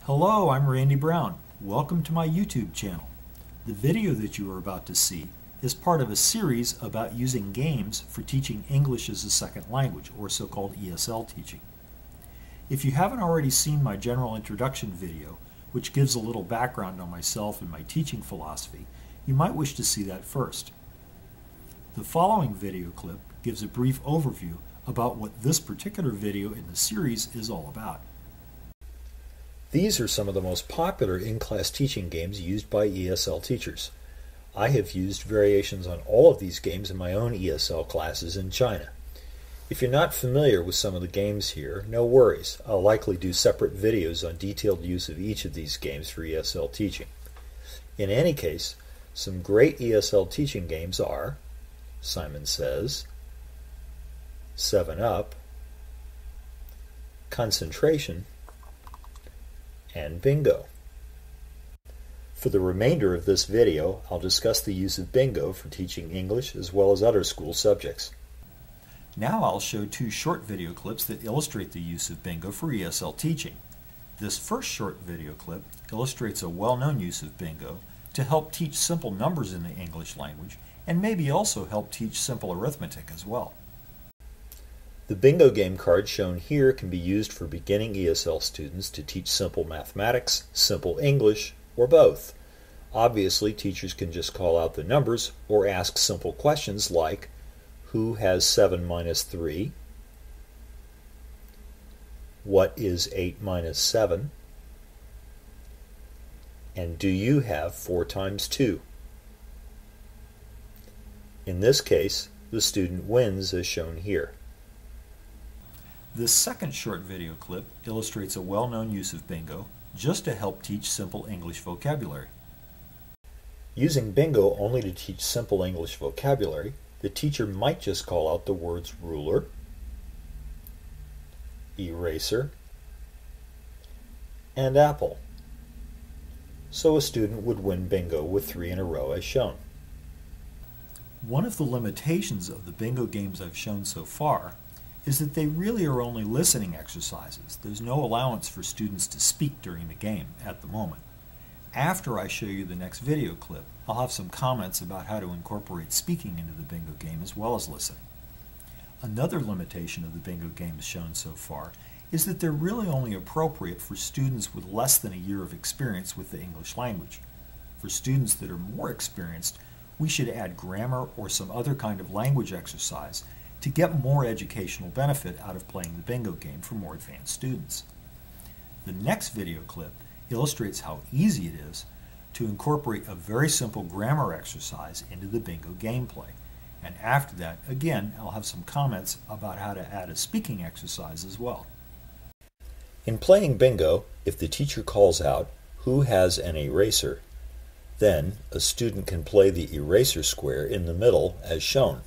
Hello, I'm Randy Brown. Welcome to my YouTube channel. The video that you are about to see is part of a series about using games for teaching English as a second language, or so-called ESL teaching. If you haven't already seen my general introduction video, which gives a little background on myself and my teaching philosophy, you might wish to see that first. The following video clip gives a brief overview about what this particular video in the series is all about. These are some of the most popular in-class teaching games used by ESL teachers. I have used variations on all of these games in my own ESL classes in China. If you're not familiar with some of the games here, no worries. I'll likely do separate videos on detailed use of each of these games for ESL teaching. In any case, some great ESL teaching games are Simon Says, 7 Up, Concentration, and Bingo. For the remainder of this video, I'll discuss the use of Bingo for teaching English as well as other school subjects. Now I'll show two short video clips that illustrate the use of Bingo for ESL teaching. This first short video clip illustrates a well-known use of Bingo to help teach simple numbers in the English language and maybe also help teach simple arithmetic as well. The Bingo game card shown here can be used for beginning ESL students to teach simple mathematics, simple English, or both. Obviously, teachers can just call out the numbers or ask simple questions like, who has 7 minus 3? What is 8 minus 7? And do you have 4 times 2? In this case, the student wins as shown here. This second short video clip illustrates a well-known use of Bingo just to help teach simple English vocabulary. Using Bingo only to teach simple English vocabulary, the teacher might just call out the words ruler, eraser, and apple. So a student would win Bingo with 3 in a row as shown. One of the limitations of the Bingo games I've shown so far is that they really are only listening exercises. There's no allowance for students to speak during the game at the moment. After I show you the next video clip, I'll have some comments about how to incorporate speaking into the Bingo game as well as listening. Another limitation of the Bingo games shown so far is that they're really only appropriate for students with less than a year of experience with the English language. For students that are more experienced, we should add grammar or some other kind of language exercise to get more educational benefit out of playing the Bingo game for more advanced students. The next video clip illustrates how easy it is to incorporate a very simple grammar exercise into the Bingo gameplay. And after that, again, I'll have some comments about how to add a speaking exercise as well. In playing Bingo, if the teacher calls out, who has an eraser, then a student can play the eraser square in the middle as shown.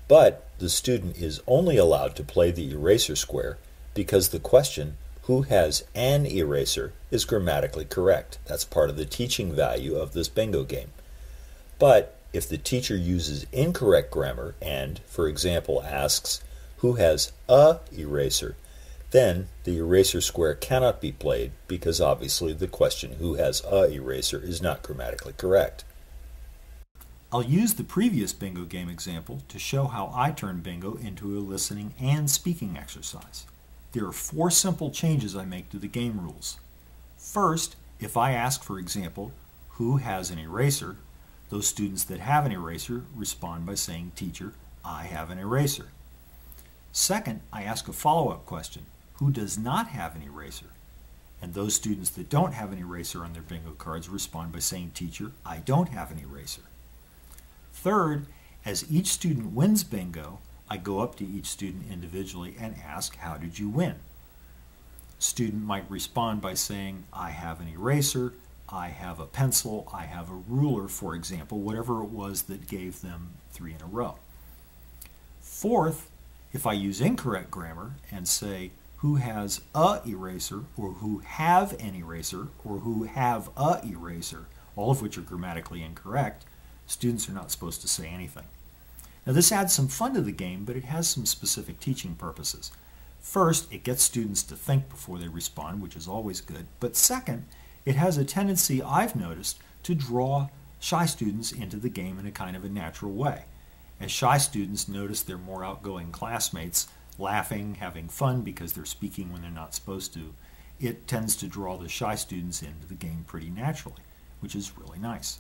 But the student is only allowed to play the eraser square because the question, who has an eraser, is grammatically correct. That's part of the teaching value of this Bingo game. But if the teacher uses incorrect grammar and, for example, asks, who has a eraser, then the eraser square cannot be played because obviously the question, who has a eraser, is not grammatically correct. I'll use the previous Bingo game example to show how I turn Bingo into a listening and speaking exercise. There are 4 simple changes I make to the game rules. First, if I ask, for example, who has an eraser, those students that have an eraser respond by saying, teacher, I have an eraser. Second, I ask a follow-up question, who does not have an eraser? And those students that don't have an eraser on their Bingo cards respond by saying, teacher, I don't have an eraser. Third, as each student wins Bingo, I go up to each student individually and ask, how did you win? A student might respond by saying, I have an eraser, I have a pencil, I have a ruler, for example, whatever it was that gave them 3 in a row. Fourth, if I use incorrect grammar and say, who has a eraser, or who have an eraser, or who have a eraser, all of which are grammatically incorrect, students are not supposed to say anything. Now this adds some fun to the game, but it has some specific teaching purposes. First, it gets students to think before they respond, which is always good. But second, it has a tendency, I've noticed, to draw shy students into the game in a kind of a natural way. As shy students notice their more outgoing classmates laughing, having fun because they're speaking when they're not supposed to, it tends to draw the shy students into the game pretty naturally, which is really nice.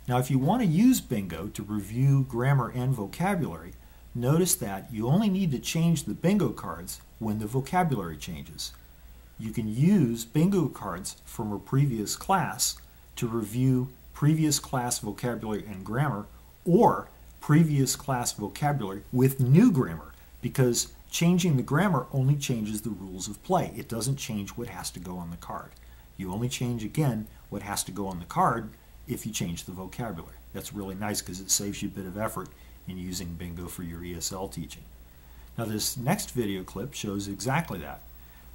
Now, if you want to use bingo to review grammar and vocabulary, notice that you only need to change the bingo cards when the vocabulary changes. You can use bingo cards from a previous class to review previous class vocabulary and grammar, or previous class vocabulary with new grammar, because changing the grammar only changes the rules of play. It doesn't change what has to go on the card. You only change again what has to go on the card if you change the vocabulary. That's really nice because it saves you a bit of effort in using bingo for your ESL teaching. Now, this next video clip shows exactly that.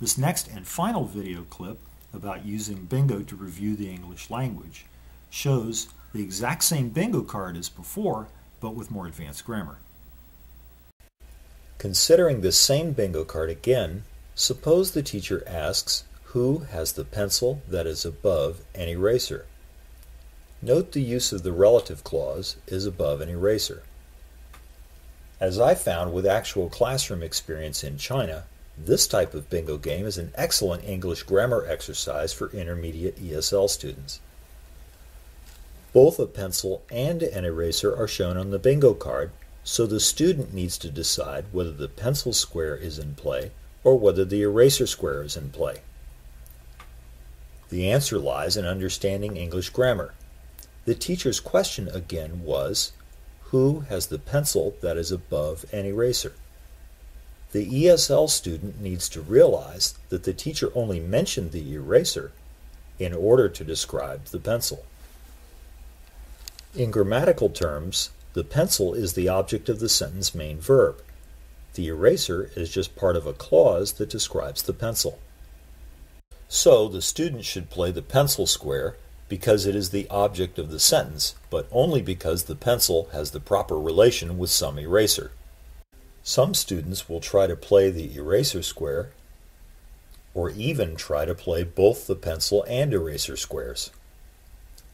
This next and final video clip about using bingo to review the English language shows the exact same bingo card as before, but with more advanced grammar. Considering the same bingo card again, suppose the teacher asks, who has the pencil that is above an eraser? Note the use of the relative clause, is above an eraser. As I found with actual classroom experience in China, this type of bingo game is an excellent English grammar exercise for intermediate ESL students. Both a pencil and an eraser are shown on the bingo card, so the student needs to decide whether the pencil square is in play or whether the eraser square is in play. The answer lies in understanding English grammar. The teacher's question again was, who has the pencil that is above an eraser? The ESL student needs to realize that the teacher only mentioned the eraser in order to describe the pencil. In grammatical terms, the pencil is the object of the sentence main verb. The eraser is just part of a clause that describes the pencil. So the student should play the pencil square because it is the object of the sentence, but only because the pencil has the proper relation with some eraser. Some students will try to play the eraser square, or even try to play both the pencil and eraser squares.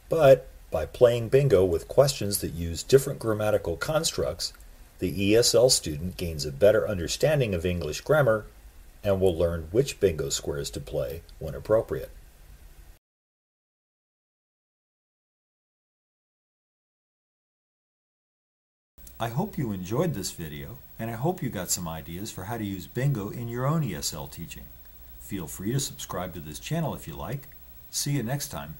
But by playing bingo with questions that use different grammatical constructs, the ESL student gains a better understanding of English grammar and will learn which bingo squares to play when appropriate. I hope you enjoyed this video, and I hope you got some ideas for how to use bingo in your own ESL teaching. Feel free to subscribe to this channel if you like. See you next time.